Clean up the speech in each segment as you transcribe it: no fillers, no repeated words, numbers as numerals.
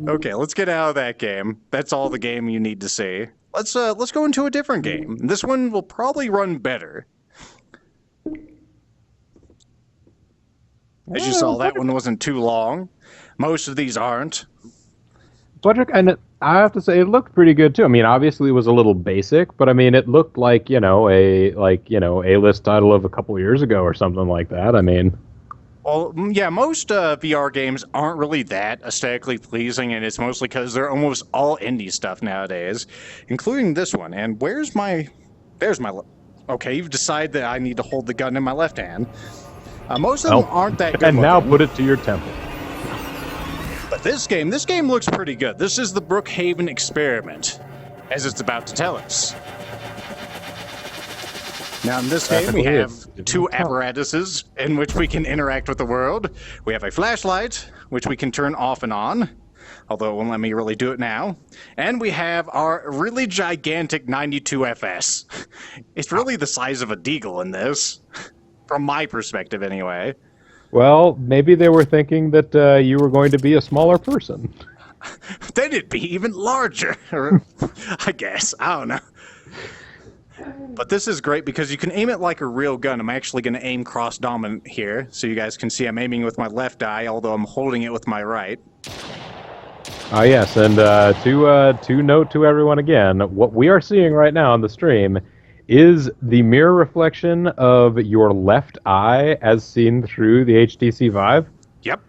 Okay, let's get out of that game. That's all the game you need to see. Let's go into a different game. This one will probably run better. As you saw, that one wasn't too long. Most of these aren't. Budget, and I have to say, it looked pretty good too. I mean, obviously, it was a little basic, but I mean, it looked like A-list title of a couple years ago or something like that. I mean, Well, yeah, most VR games aren't really that aesthetically pleasing, and it's mostly because they're almost all indie stuff nowadays, including this one. And there's my. Okay, you've decided that I need to hold the gun in my left hand. Most of them aren't that good. And now looking. put it to your temple. But this game looks pretty good. This is the Brookhaven experiment, as it's about to tell us. Now, in this game, we have two apparatuses in which we can interact with the world. We have a flashlight, which we can turn off and on, although it won't let me really do it now. And we have our really gigantic 92FS. It's really the size of a deagle in this, from my perspective anyway. Well, maybe they were thinking that you were going to be a smaller person. Then it'd be even larger, I guess. I don't know. But this is great because you can aim it like a real gun. I'm actually going to aim cross-dominant here, so you guys can see I'm aiming with my left eye, although I'm holding it with my right. Yes, and to note to everyone again, what we are seeing right now on the stream is the mirror reflection of your left eye as seen through the HTC Vive. Yep.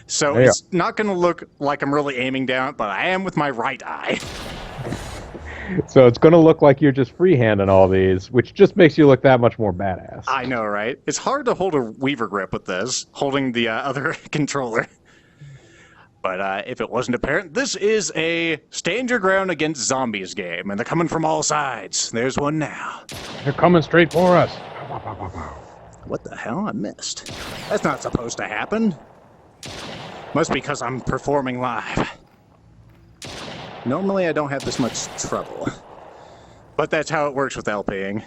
So it's not going to look like I'm really aiming down, but I am with my right eye. So it's going to look like you're just freehanding all these, which just makes you look that much more badass. I know, right? It's hard to hold a Weaver grip with this, holding the other controller. But if it wasn't apparent, this is a stand your ground against zombies game, and they're coming from all sides. There's one now. They're coming straight for us. What the hell? I missed. That's not supposed to happen. Must be because I'm performing live. Normally I don't have this much trouble. But that's how it works with LPing.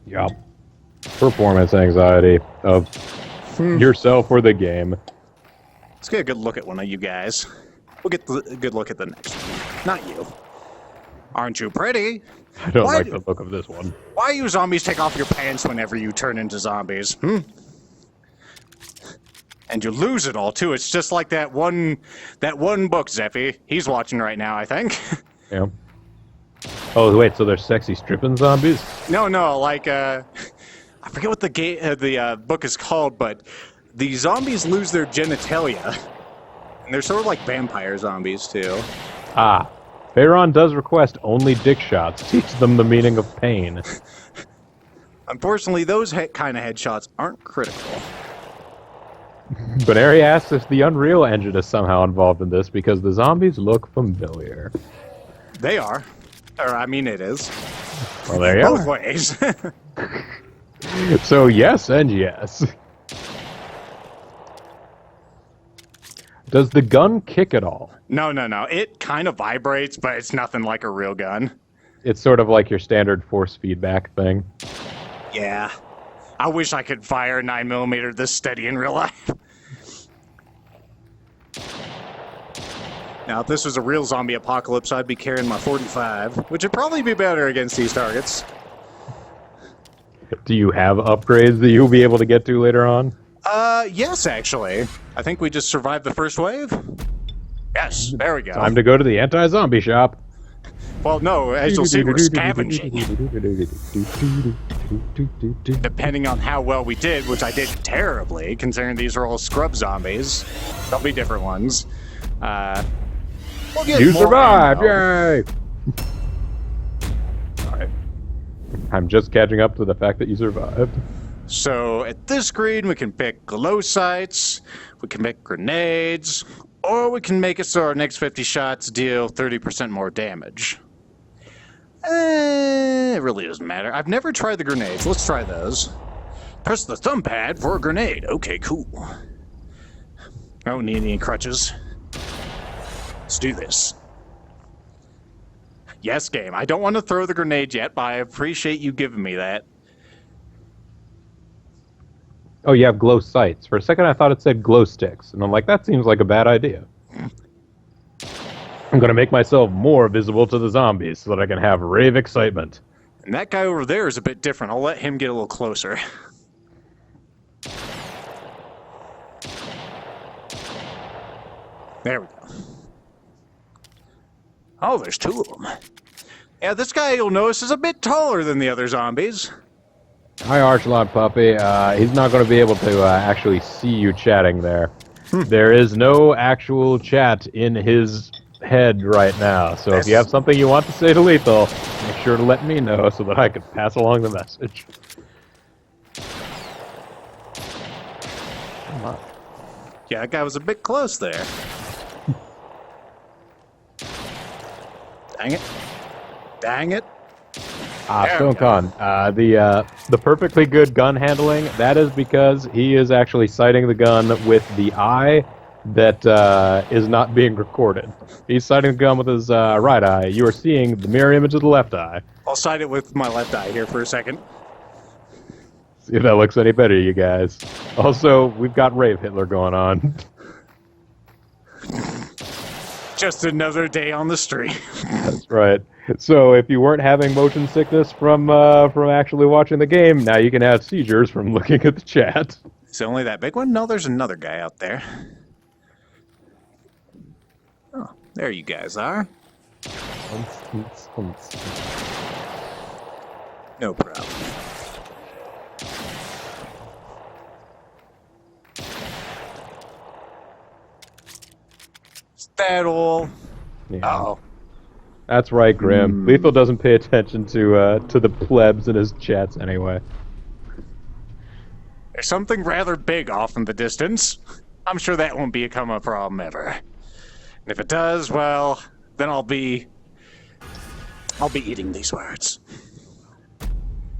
Yup. Performance anxiety of yourself or the game. Let's get a good look at one of you guys. We'll get a good look at the next one. Not you. Aren't you pretty? I don't like the look of this one. Why you zombies take off your pants whenever you turn into zombies? And you lose it all, too. It's just like that one book, Zeffy. He's watching right now, I think. Yeah. Oh, wait, so they're sexy stripping zombies? No, like, I forget what the book is called, but the zombies lose their genitalia. And they're sort of like vampire zombies, too. Ah. Pharaon does request only dick shots. Teach them the meaning of pain. Unfortunately, those kind of headshots aren't critical. But Ari asks if the Unreal Engine is somehow involved in this because the zombies look familiar. They are. Or, I mean, it is. Well, there you Both are. ways. So, yes and yes. Does the gun kick at all? No. It kind of vibrates, but it's nothing like a real gun. It's sort of like your standard force feedback thing. Yeah. I wish I could fire a 9mm this steady in real life. Now, if this was a real zombie apocalypse, I'd be carrying my 45, which would probably be better against these targets. Do you have upgrades that you'll be able to get to later on? Yes, actually. I think we just survived the first wave. Yes, there we go. Time to go to the anti-zombie shop. Well, no, as you'll see, we're scavenging. Depending on how well we did, which I did terribly, considering these are all scrub zombies. There'll be different ones. We'll get You more survived! ammo. Yay! Alright. I'm just catching up to the fact that you survived. So, at this screen, we can pick glow sights, we can pick grenades, or we can make it so our next 50 shots deal 30% more damage. It really doesn't matter. I've never tried the grenades. Let's try those. Press the thumb pad for a grenade. Okay, cool. I don't need any crutches. Let's do this. Yes, game. I don't want to throw the grenade yet, but I appreciate you giving me that. Oh, you have glow sights. For a second, I thought it said glow sticks. And I'm like, that seems like a bad idea. I'm going to make myself more visible to the zombies so that I can have rave excitement. And that guy over there is a bit different. I'll let him get a little closer. There we go. Oh, there's two of them. Yeah, this guy, you'll notice, is a bit taller than the other zombies. Hi, Archelon Puppy. He's not going to be able to actually see you chatting there. There is no actual chat in his head right now, so if you have something you want to say to Lethal, make sure to let me know so that I can pass along the message. Come on. Yeah, that guy was a bit close there. Dang it. Dang it. Stone Con, the perfectly good gun handling, that is because he is actually sighting the gun with the eye that is not being recorded. He's sighting the gun with his right eye. You are seeing the mirror image of the left eye. I'll sight it with my left eye here for a second. See if that looks any better to you guys. Also, we've got Rave Hitler going on. Just another day on the street. That's right. So if you weren't having motion sickness from actually watching the game, now you can have seizures from looking at the chat. Is it only that big one? No, there's another guy out there. Oh, there you guys are. No problem. Is that all? Yeah. Uh-oh. That's right, Grim. Lethal doesn't pay attention to the plebs in his chats anyway. There's something rather big off in the distance. I'm sure that won't become a problem ever. And if it does, well, then I'll be eating these words.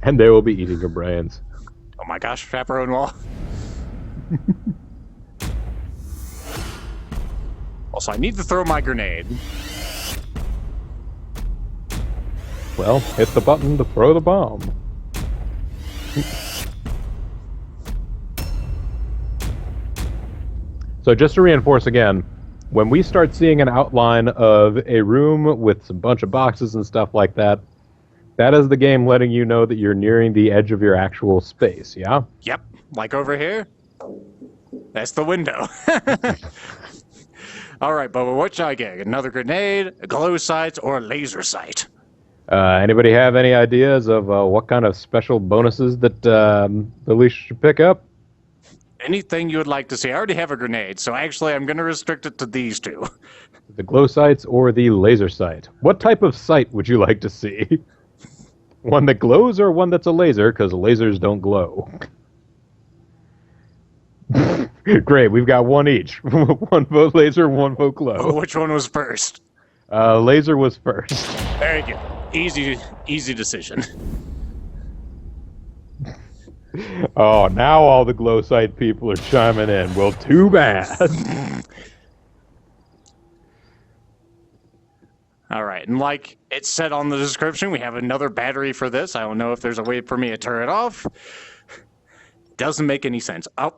And they will be eating your brains. Oh my gosh, chaperone wall. Also, I need to throw my grenade. Well, hit the button to throw the bomb. So just to reinforce again, when we start seeing an outline of a room with a bunch of boxes and stuff like that, that is the game letting you know that you're nearing the edge of your actual space, yeah? Yep, like over here. That's the window. All right, Bubba, what should I get? Another grenade, a glow sight, or a laser sight? Anybody have any ideas of what kind of special bonuses that Alicia should pick up? Anything you would like to see. I already have a grenade, so actually I'm going to restrict it to these two. The glow sights or the laser sight? What type of sight would you like to see? One that glows or one that's a laser? Because lasers don't glow. Great, we've got one each. One vote laser, one vote glow. Which one was first? Laser was first. There you go. Easy decision. Oh, now all the glow sight people are chiming in. Well, too bad. All right, and like it said on the description, we have another battery for this. I don't know if there's a way for me to turn it off. Doesn't make any sense. Oh,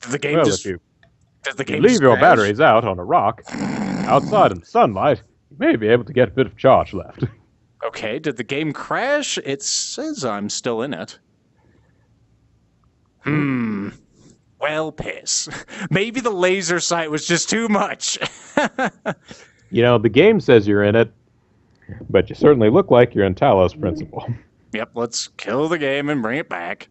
did the game just... If Does the game leave just your crash? batteries out on a rock, outside in the sunlight, you may be able to get a bit of charge left. Okay, did the game crash? It says I'm still in it. Well, piss. Maybe the laser sight was just too much. You know, the game says you're in it, but you certainly look like you're in Talos Principle. Yep, let's kill the game and bring it back.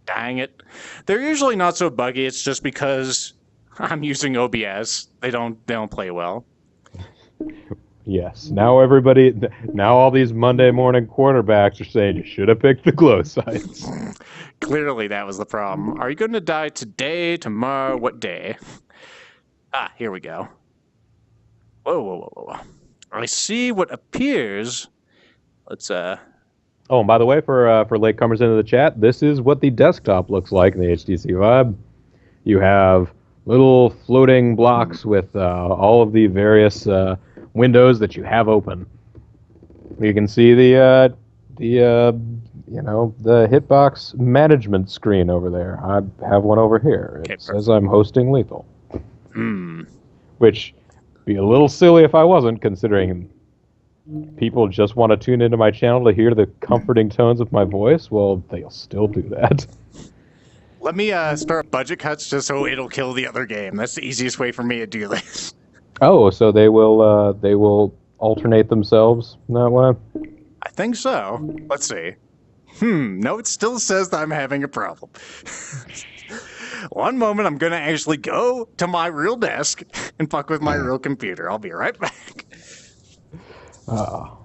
Dang it. They're usually not so buggy, it's just because I'm using OBS. They don't play well. Yes, now all these Monday morning quarterbacks are saying you should have picked the glow sights. Clearly that was the problem. Are you going to die today, tomorrow, what day? Ah, here we go. Whoa. I see what appears. Let's, Oh, and by the way, for latecomers into the chat, this is what the desktop looks like in the HTC Vive. You have little floating blocks with all of the various windows that you have open. You can see the hitbox management screen over there. I have one over here. It says I'm hosting Lethal. Which Be a little silly if I wasn't, considering people just want to tune into my channel to hear the comforting tones of my voice. Well, they'll still do that. Let me start budget cuts just so it'll kill the other game. That's the easiest way for me to do this. Oh, so they will alternate themselves that way? I think so. Let's see. No, it still says that I'm having a problem. One moment, I'm going to actually go to my real desk and fuck with my real computer. I'll be right back. Oh.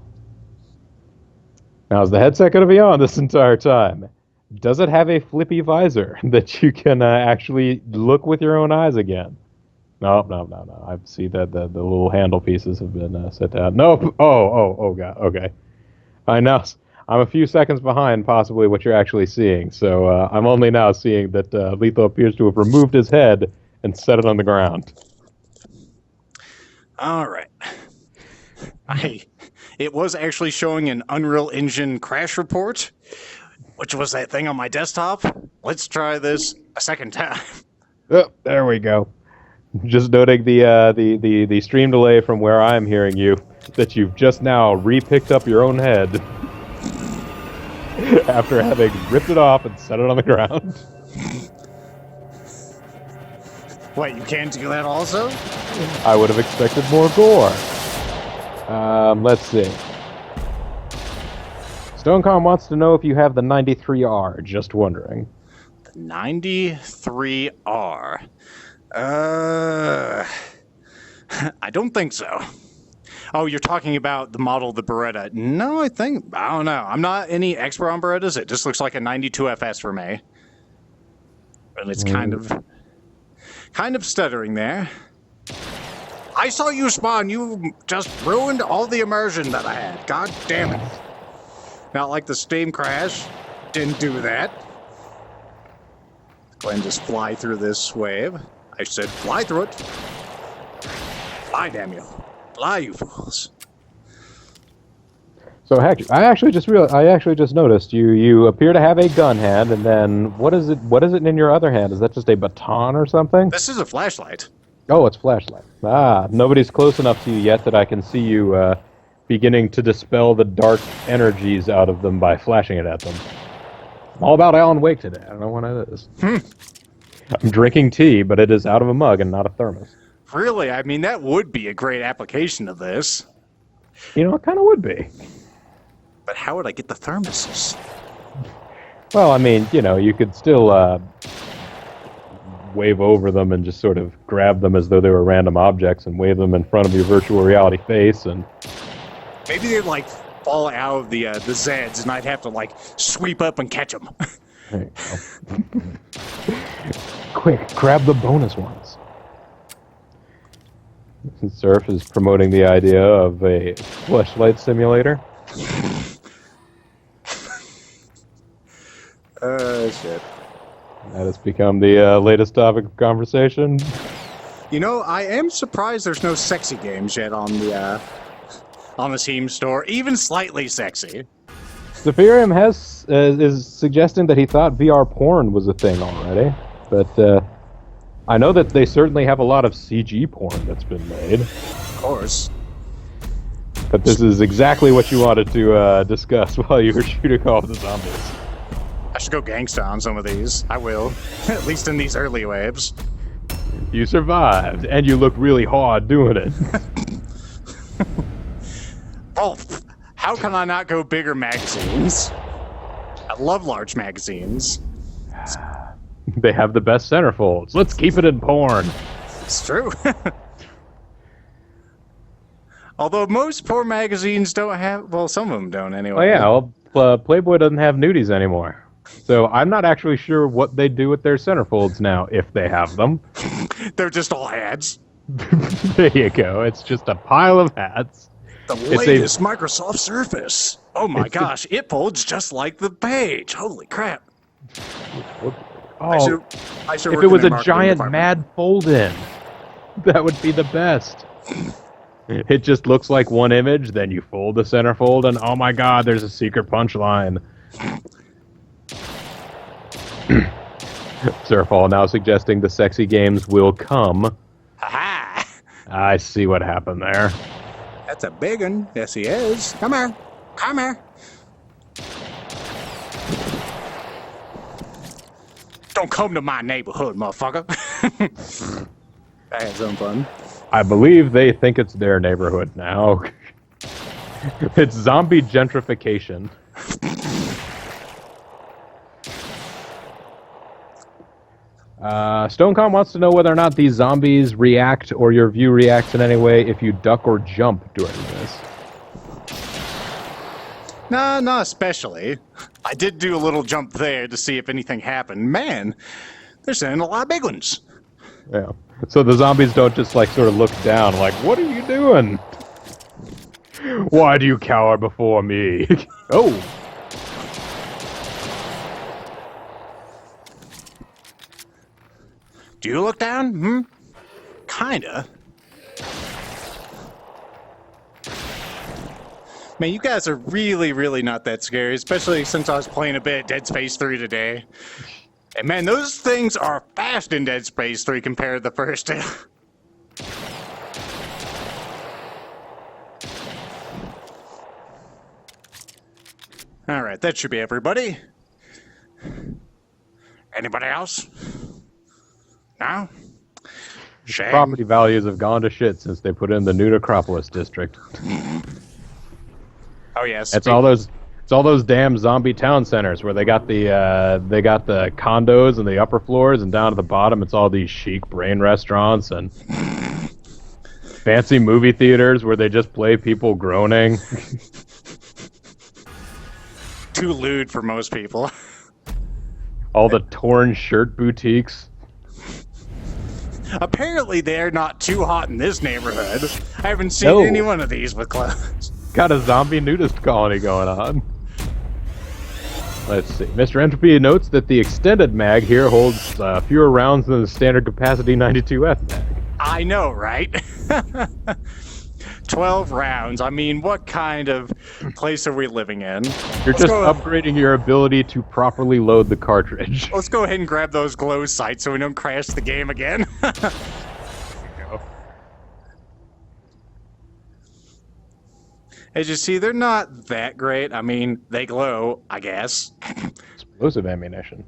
Now, is the headset going to be on this entire time? Does it have a flippy visor that you can actually look with your own eyes again? No. I see that the little handle pieces have been set down. Nope. Oh, God. Okay. I'm a few seconds behind possibly what you're actually seeing, so I'm only now seeing that Lethal appears to have removed his head and set it on the ground. All right. It was actually showing an Unreal Engine crash report, which was that thing on my desktop. Let's try this a second time. Oh, there we go. Just noting the stream delay from where I'm hearing you, that you've just now re-picked up your own head after having ripped it off and set it on the ground. Wait, you can't do that also? I would have expected more gore. Let's see. Stonecom wants to know if you have the 93R. Just wondering. The 93R. I don't think so. Oh, you're talking about the model, the Beretta. No, I don't know. I'm not any expert on Berettas. It just looks like a 92 FS for me. And it's kind of stuttering there. I saw you spawn. You just ruined all the immersion that I had. God damn it. Not like the Steam crash. Didn't do that. Go ahead and just fly through this wave. I said fly through it. Fly, damn you. Fly, you fools. So I actually just noticed you appear to have a gun hand, and then what is it in your other hand? Is that just a baton or something? This is a flashlight. Oh, it's flashlight. Nobody's close enough to you yet that I can see you beginning to dispel the dark energies out of them by flashing it at them. I'm all about Alan Wake today. I don't know what it is. I'm drinking tea, but it is out of a mug and not a thermos. Really? I mean, that would be a great application of this. You know, it kind of would be. But how would I get the thermoses? Well, I mean, you know, you could still wave over them and just sort of grab them as though they were random objects and wave them in front of your virtual reality face, and maybe they'd like fall out of the Zeds, and I'd have to like sweep up and catch them. There you go. Quick, grab the bonus ones. Surf is promoting the idea of a fleshlight simulator. Shit. That has become the latest topic of conversation. You know, I am surprised there's no sexy games yet on the Steam store, even slightly sexy. Zephyrium is suggesting that he thought VR porn was a thing already, but I know that they certainly have a lot of CG porn that's been made. Of course. But this is exactly what you wanted to discuss while you were shooting off the zombies. I should go gangsta on some of these. I will. At least in these early waves. You survived, and you look really hard doing it. Oh, how can I not go bigger magazines? I love large magazines. They have the best centerfolds. Let's keep it in porn. It's true. Although most porn magazines don't have... Well, some of them don't anyway. Oh yeah, well, Playboy doesn't have nudies anymore. So I'm not actually sure what they do with their centerfolds now, if they have them. They're just all ads. There you go. It's just a pile of hats. The latest Microsoft Surface. Oh my gosh, it folds just like the page. Holy crap. Oh, I should if it was a giant mad fold-in, that would be the best. It just looks like one image, then you fold the centerfold, and oh my god, there's a secret punchline. Surfall now suggesting the sexy games will come. Ha-ha! I see what happened there. That's a big one. Yes, he is. Come here. Come here. Don't come to my neighborhood, motherfucker. I had some fun. I believe they think it's their neighborhood now. It's zombie gentrification. Stonecom wants to know whether or not these zombies react or your view reacts in any way if you duck or jump during this. Nah, not especially. I did do a little jump there to see if anything happened. Man, they're sending a lot of big ones. Yeah. So the zombies don't just like sort of look down like, what are you doing? Why do you cower before me? Oh. Do you look down? Kinda. Man, you guys are really, really not that scary, especially since I was playing a bit of Dead Space 3 today. And man, those things are fast in Dead Space 3 compared to the first two. Alright, that should be everybody. Anybody else? No? Shame. Property values have gone to shit since they put in the new Necropolis district. Oh yes. It's all those damn zombie town centers where they got the condos and the upper floors, and down at the bottom it's all these chic brain restaurants and fancy movie theaters where they just play people groaning. Too lewd for most people. All the torn shirt boutiques. Apparently they're not too hot in this neighborhood. I haven't seen No. any one of these with clothes. Got a zombie nudist colony going on. Let's see. Mr. Entropy notes that the extended mag here holds fewer rounds than the standard capacity 92F mag. I know, right? 12 rounds. I mean, what kind of place are we living in? You're just upgrading your ability to properly load the cartridge. Let's go ahead and grab those glow sights so we don't crash the game again. As you see, they're not that great. I mean, they glow, I guess. Explosive ammunition.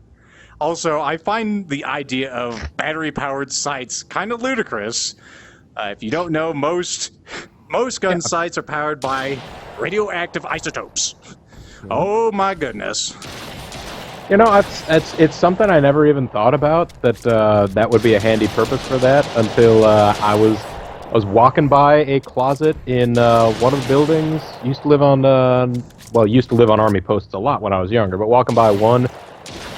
Also, I find the idea of battery-powered sights kind of ludicrous. If you don't know, most gun sights are powered by radioactive isotopes. Oh my goodness. You know, it's something I never even thought about, that would be a handy purpose for that, until I was walking by a closet in one of the buildings. Used to live on Army posts a lot when I was younger, but walking by one,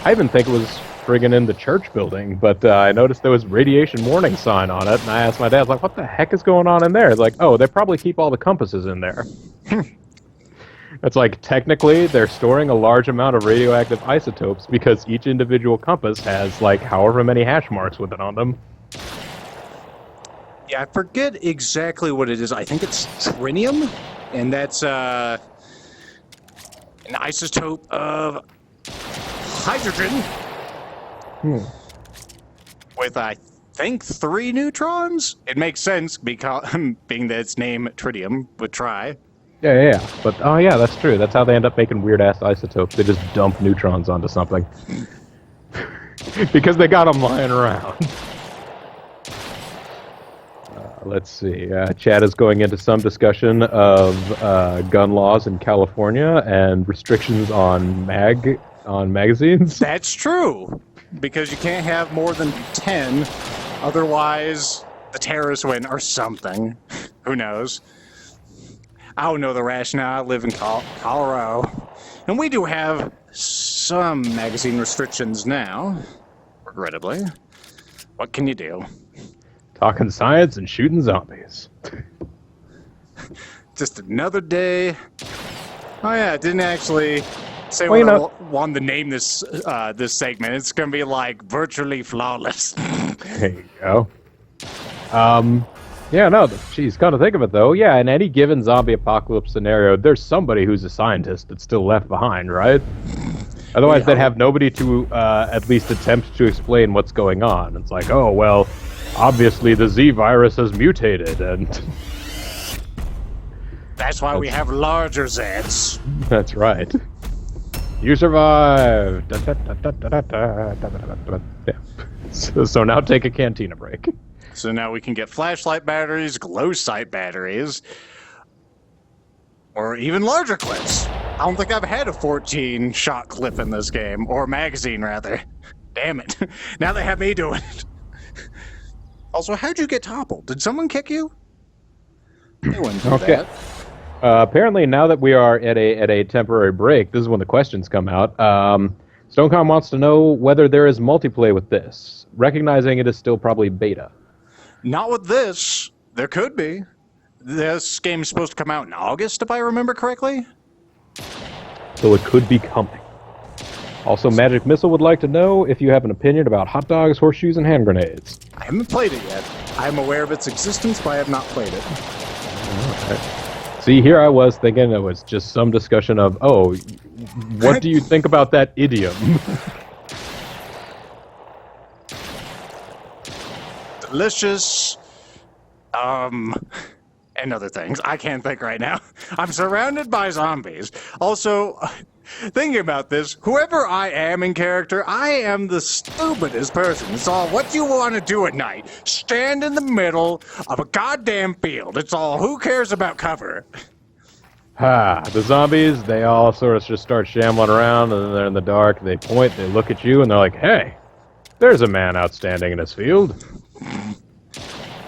I even think it was friggin' in the church building, but I noticed there was radiation warning sign on it, and I asked my dad, like, what the heck is going on in there? It's like, oh, they probably keep all the compasses in there. It's like, technically, they're storing a large amount of radioactive isotopes because each individual compass has, like, however many hash marks with it on them. Yeah, I forget exactly what it is. I think it's tritium, and that's an isotope of hydrogen with, I think, 3 neutrons. It makes sense because being that it's named tritium with tri. Yeah. But, oh yeah, that's true. That's how they end up making weird-ass isotopes. They just dump neutrons onto something. Because they got them lying around. Let's see. Chad is going into some discussion of gun laws in California and restrictions on magazines. That's true, because you can't have more than 10, otherwise the terrorists win or something. Who knows? I don't know the rationale. I live in Colorado, and we do have some magazine restrictions now, regrettably. What can you do? Talking science and shooting zombies. Just another day. Oh yeah, I didn't actually say what I wanted to name this this segment. It's gonna be like virtually flawless. There you go. Yeah, no, geez, come to think of it though, yeah, in any given zombie apocalypse scenario, there's somebody who's a scientist that's still left behind, right? Otherwise, they'd have nobody to at least attempt to explain what's going on. It's like, oh, well, obviously the Z virus has mutated, and That's why we have larger Zeds. that's right. You survived. Yeah. So now take a cantina break. So now we can get flashlight batteries, glow sight batteries, or even larger clips. I don't think I've had a 14 shot clip in this game, or magazine rather. Damn it. Now they have me doing it. Also, how'd you get toppled? Did someone kick you? They wouldn't do that. Apparently, now that we are at a temporary break, this is when the questions come out. Stonecom wants to know whether there is multiplayer with this, recognizing it is still probably beta. Not with this. There could be. This game's supposed to come out in August, if I remember correctly. So it could be coming. Also, Magic Missile would like to know if you have an opinion about hot dogs, horseshoes, and hand grenades. I haven't played it yet. I'm aware of its existence, but I have not played it. Okay. See, here I was thinking it was just some discussion of, oh, what do you think about that idiom? Delicious. And other things. I can't think right now. I'm surrounded by zombies. Also, thinking about this, whoever I am in character, I am the stupidest person. It's all, what do you want to do at night? Stand in the middle of a goddamn field. It's all, who cares about cover? The zombies, they all sort of just start shambling around, and then they're in the dark, they point, they look at you, and they're like, hey, there's a man outstanding in this field.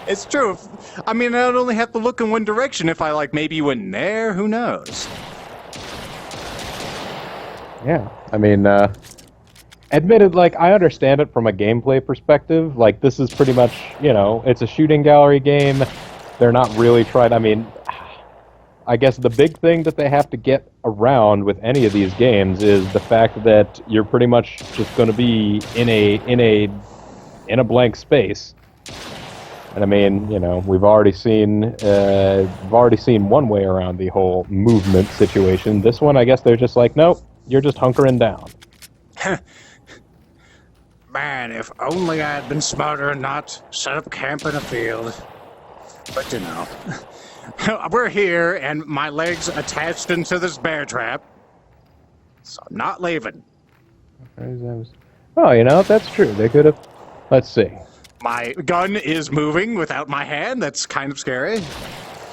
It's true. I mean, I'd only have to look in one direction if I, like, maybe went there. Who knows? Yeah, I mean, admitted, like, I understand it from a gameplay perspective. Like, this is pretty much, you know, it's a shooting gallery game. They're not really trying, I mean, I guess the big thing that they have to get around with any of these games is the fact that you're pretty much just going to be in a blank space. And I mean, you know, we've already seen one way around the whole movement situation. This one, I guess they're just like, nope, you're just hunkering down. Man, if only I had been smarter and not set up camp in a field. But you know, we're here and my legs attached into this bear trap, so I'm not leaving. Oh, you know, that's true. They could have. Let's see. My gun is moving without my hand. That's kind of scary.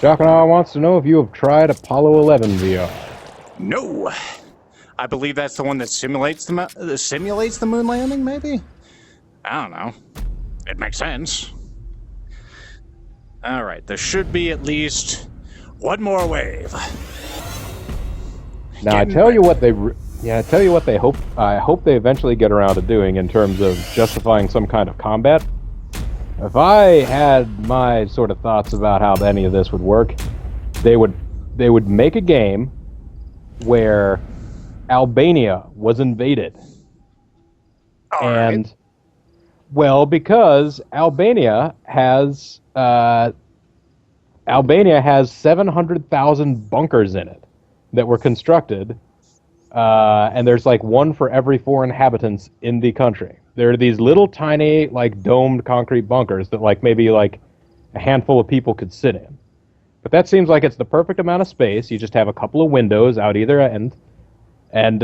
Jockanaw wants to know if you have tried Apollo 11 VR. No. I believe that's the one that simulates the moon landing, maybe? I don't know. It makes sense. All right, there should be at least one more wave. Now, I tell you what they hope. I hope they eventually get around to doing in terms of justifying some kind of combat. If I had my sort of thoughts about how any of this would work, they would make a game where Albania was invaded. All right. Well, because Albania has 700,000 bunkers in it that were constructed, and there's like one for every 4 inhabitants in the country. There are these little tiny, like, domed concrete bunkers that, like, maybe, like, a handful of people could sit in. But that seems like it's the perfect amount of space. You just have a couple of windows out either end, and,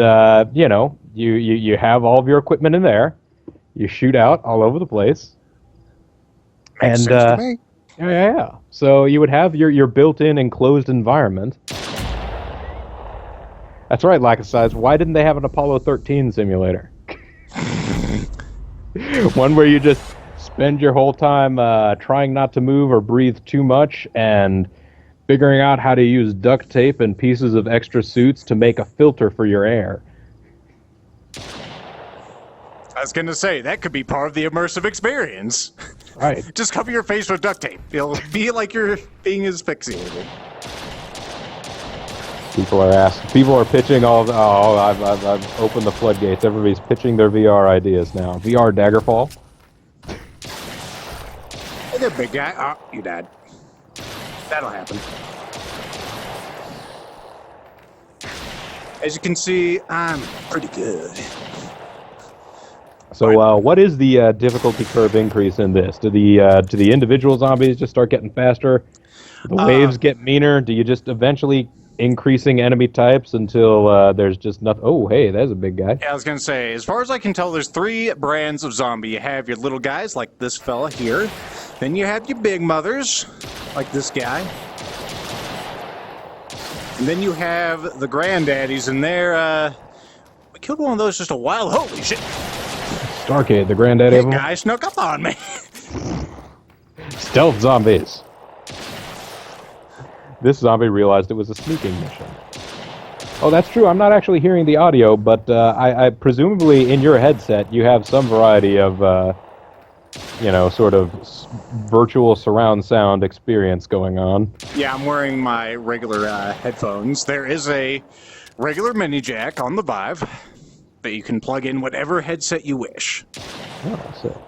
you know, you have all of your equipment in there. You shoot out all over the place. Makes sense to me. Yeah. So you would have your built-in enclosed environment. That's right, Lackasize. Why didn't they have an Apollo 13 simulator? One where you just spend your whole time trying not to move or breathe too much and figuring out how to use duct tape and pieces of extra suits to make a filter for your air. I was going to say, that could be part of the immersive experience. Right. Just cover your face with duct tape. It'll be like you're being asphyxiated. People are pitching I've opened the floodgates. Everybody's pitching their VR ideas now. VR Daggerfall. Hey there, big guy. Oh, you died. That'll happen. As you can see, I'm pretty good. So, what is the difficulty curve increase in this? Do the individual zombies just start getting faster? Do the waves get meaner? Do you just eventually increasing enemy types until there's just nothing? Oh, hey, there's a big guy. Yeah, I was gonna say, as far as I can tell, there's 3 brands of zombie. You have your little guys, like this fella here. Then you have your big mothers, like this guy. And then you have the granddaddies, and they're, we killed one of those just a while. Holy shit! Starcade, the granddaddy of them. Guy snuck up on me. Stealth zombies. This zombie realized it was a sneaking mission. Oh, that's true. I'm not actually hearing the audio, but I presumably in your headset you have some variety of, sort of virtual surround sound experience going on. Yeah, I'm wearing my regular headphones. There is a regular mini jack on the Vive, but you can plug in whatever headset you wish. Oh,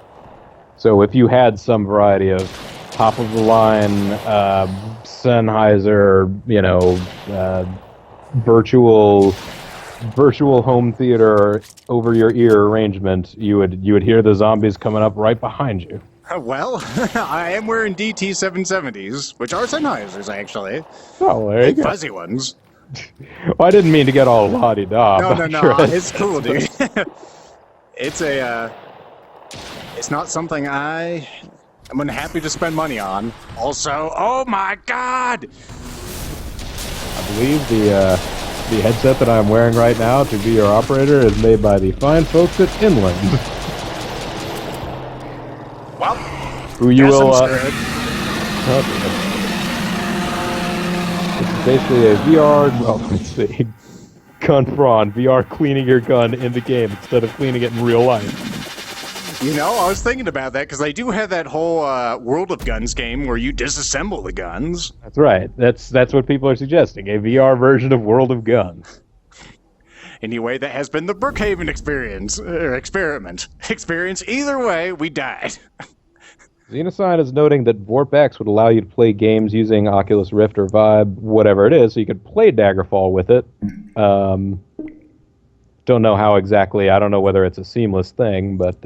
so if you had some variety of top of the line Sennheiser, virtual home theater over your ear arrangement, you would hear the zombies coming up right behind you. Well, I am wearing DT770s, which are Sennheisers actually. Oh, there you go. Fuzzy ones. Well, I didn't mean to get all la-di-da. No, it's cool, dude. It's not something I'm happy to spend money on. Also, oh my god! I believe the headset that I'm wearing right now to be your operator is made by the fine folks at Inland. Well, who you will... Okay. This is basically a VR... Well, let's see. Gun prawn. VR cleaning your gun in the game instead of cleaning it in real life. I was thinking about that because they do have that whole World of Guns game where you disassemble the guns. That's right. That's what people are suggesting. A VR version of World of Guns. Anyway, that has been the Brookhaven experiment. Either way, we died. Xenosign is noting that VorpX would allow you to play games using Oculus Rift or Vive, whatever it is, so you could play Daggerfall with it. Don't know how exactly. I don't know whether it's a seamless thing, but